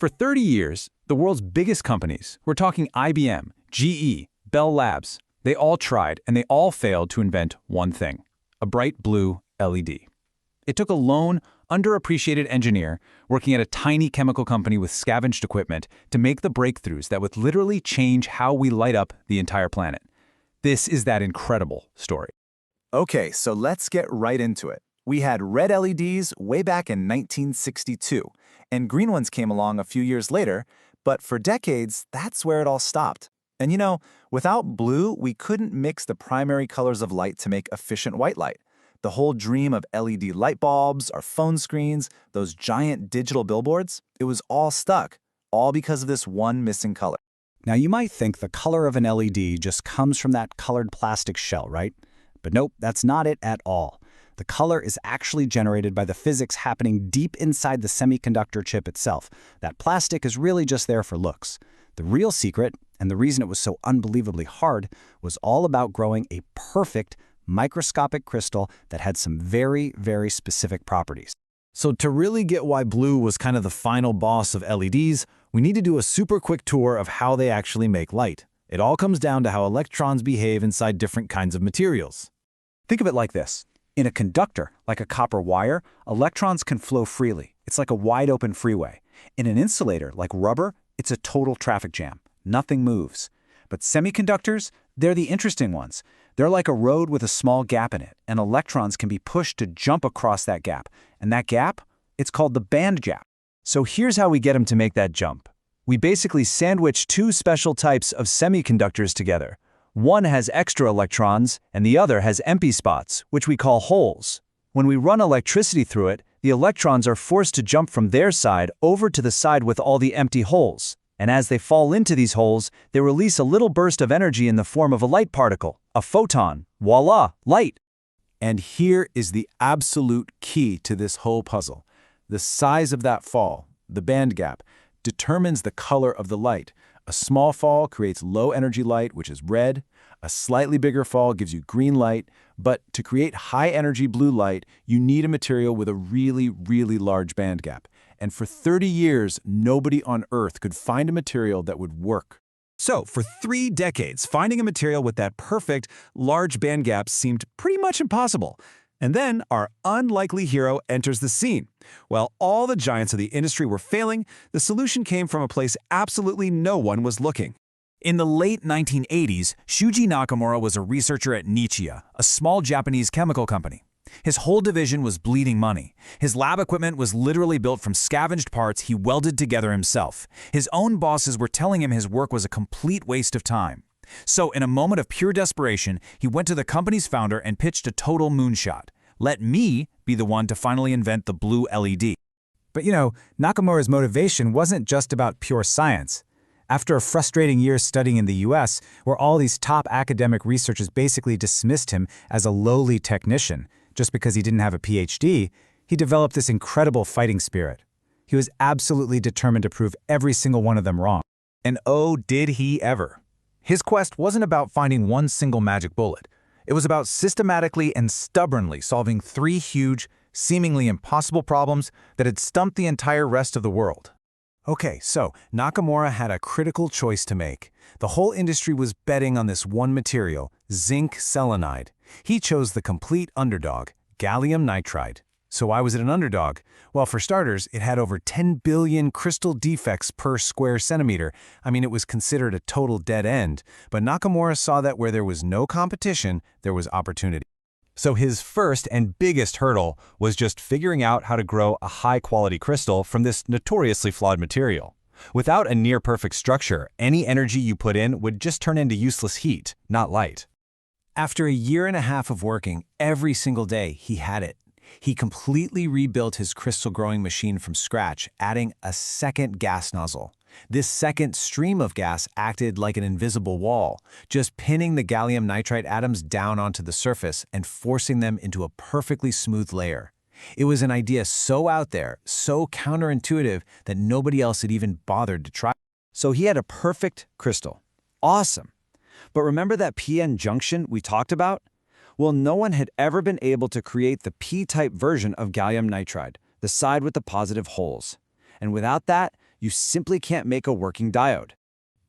For 30 years, the world's biggest companies, we're talking IBM, GE, Bell Labs, they all tried and they all failed to invent one thing: a bright blue LED. It took a lone, underappreciated engineer working at a tiny chemical company with scavenged equipment to make the breakthroughs that would literally change how we light up the entire planet. This is that incredible story. Okay, so let's get right into it. We had red LEDs way back in 1962, and green ones came along a few years later, but for decades, that's where it all stopped. And you know, without blue, we couldn't mix the primary colors of light to make efficient white light. The whole dream of LED light bulbs, our phone screens, those giant digital billboards, it was all stuck, all because of this one missing color. Now you might think the color of an LED just comes from that colored plastic shell, right? But nope, that's not it at all. The color is actually generated by the physics happening deep inside the semiconductor chip itself. That plastic is really just there for looks. The real secret, and the reason it was so unbelievably hard, was all about growing a perfect microscopic crystal that had some very, very specific properties. So to really get why blue was kind of the final boss of LEDs, we need to do a super quick tour of how they actually make light. It all comes down to how electrons behave inside different kinds of materials. Think of it like this. In a conductor, like a copper wire, electrons can flow freely. It's like a wide-open freeway. In an insulator, like rubber, it's a total traffic jam. Nothing moves. But semiconductors, they're the interesting ones. They're like a road with a small gap in it, and electrons can be pushed to jump across that gap. And that gap, it's called the band gap. So here's how we get them to make that jump. We basically sandwich two special types of semiconductors together. One has extra electrons, and the other has empty spots, which we call holes. When we run electricity through it, the electrons are forced to jump from their side over to the side with all the empty holes. And as they fall into these holes, they release a little burst of energy in the form of a light particle, a photon. Voila, light! And here is the absolute key to this whole puzzle. The size of that fall, the band gap, determines the color of the light. A small fall creates low-energy light, which is red. A slightly bigger fall gives you green light. But to create high-energy blue light, you need a material with a really, really large band gap. And for 30 years, nobody on Earth could find a material that would work. So, for 3 decades, finding a material with that perfect, large band gap seemed pretty much impossible. And then our unlikely hero enters the scene. While all the giants of the industry were failing, the solution came from a place absolutely no one was looking. In the late 1980s, Shuji Nakamura was a researcher at Nitride, a small Japanese chemical company. His whole division was bleeding money. His lab equipment was literally built from scavenged parts he welded together himself. His own bosses were telling him his work was a complete waste of time. So, in a moment of pure desperation, he went to the company's founder and pitched a total moonshot. Let me be the one to finally invent the blue LED. But you know, Nakamura's motivation wasn't just about pure science. After a frustrating year studying in the US, where all these top academic researchers basically dismissed him as a lowly technician, just because he didn't have a PhD, he developed this incredible fighting spirit. He was absolutely determined to prove every single one of them wrong. And oh, did he ever. His quest wasn't about finding one single magic bullet. It was about systematically and stubbornly solving 3 huge, seemingly impossible problems that had stumped the entire rest of the world. Okay, so Nakamura had a critical choice to make. The whole industry was betting on this one material, zinc selenide. He chose the complete underdog, gallium nitride. So why was it an underdog? Well, for starters, it had over 10 billion crystal defects per square centimeter. I mean, it was considered a total dead end. But Nakamura saw that where there was no competition, there was opportunity. So his first and biggest hurdle was just figuring out how to grow a high-quality crystal from this notoriously flawed material. Without a near-perfect structure, any energy you put in would just turn into useless heat, not light. After a year and a half of working every single day, he had it. He completely rebuilt his crystal growing machine from scratch, adding a second gas nozzle. This second stream of gas acted like an invisible wall, just pinning the gallium nitride atoms down onto the surface and forcing them into a perfectly smooth layer. It was an idea so out there, so counterintuitive that nobody else had even bothered to try. So he had a perfect crystal. Awesome. But remember that p-n junction we talked about? Well, no one had ever been able to create the p-type version of gallium nitride, the side with the positive holes. And without that, You simply can't make a working diode.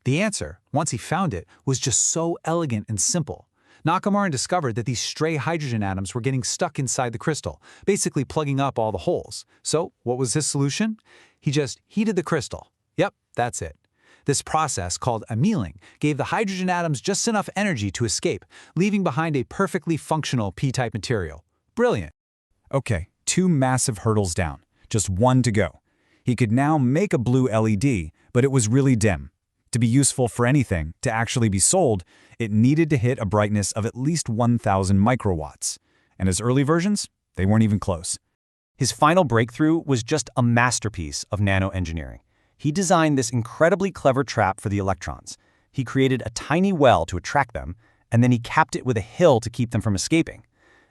The answer, once he found it, was just so elegant and simple. Nakamura discovered that these stray hydrogen atoms were getting stuck inside the crystal, basically plugging up all the holes. So, what was his solution? He just heated the crystal. Yep, that's it. This process, called annealing, gave the hydrogen atoms just enough energy to escape, leaving behind a perfectly functional p-type material. Brilliant. Okay, 2 massive hurdles down, just 1 to go. He could now make a blue LED, but it was really dim. To be useful for anything, to actually be sold, it needed to hit a brightness of at least 1,000 microwatts. And his early versions, they weren't even close. His final breakthrough was just a masterpiece of nanoengineering. He designed this incredibly clever trap for the electrons. He created a tiny well to attract them, and then he capped it with a hill to keep them from escaping.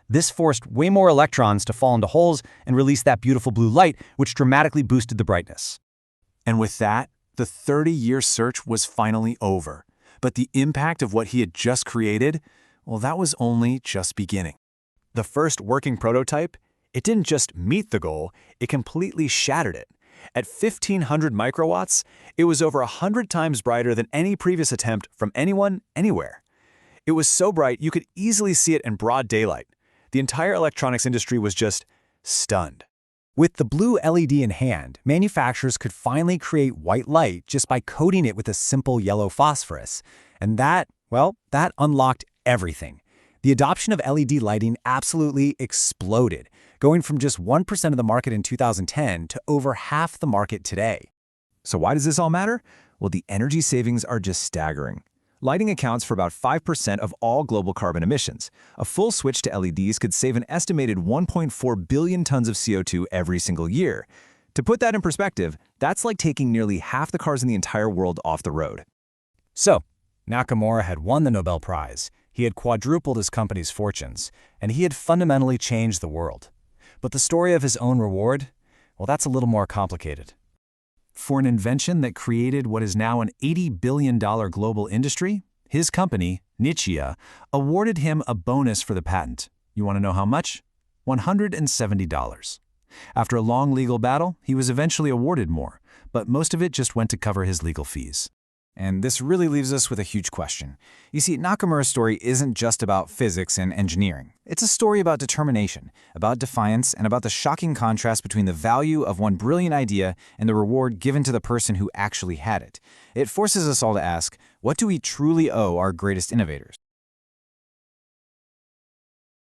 This forced way more electrons to fall into holes and release that beautiful blue light, which dramatically boosted the brightness. And with that, the 30-year search was finally over. But the impact of what he had just created, well, that was only just beginning. The first working prototype, it didn't just meet the goal, it completely shattered it. At 1,500 microwatts, it was over 100 times brighter than any previous attempt from anyone, anywhere. It was so bright you could easily see it in broad daylight. The entire electronics industry was just stunned. With the blue LED in hand, manufacturers could finally create white light just by coating it with a simple yellow phosphorus. And that unlocked everything. The adoption of LED lighting absolutely exploded, going from just 1% of the market in 2010 to over half the market today. So why does this all matter? Well, the energy savings are just staggering. Lighting accounts for about 5% of all global carbon emissions. A full switch to LEDs could save an estimated 1.4 billion tons of CO2 every single year. To put that in perspective, that's like taking nearly half the cars in the entire world off the road. So, Nakamura had won the Nobel Prize, he had quadrupled his company's fortunes, and he had fundamentally changed the world. But the story of his own reward, well, that's a little more complicated. For an invention that created what is now an $80 billion global industry, his company, Nitride, awarded him a bonus for the patent. You want to know how much? $170. After a long legal battle, he was eventually awarded more, but most of it just went to cover his legal fees. And this really leaves us with a huge question. You see, Nakamura's story isn't just about physics and engineering. It's a story about determination, about defiance, and about the shocking contrast between the value of one brilliant idea and the reward given to the person who actually had it. It forces us all to ask, what do we truly owe our greatest innovators?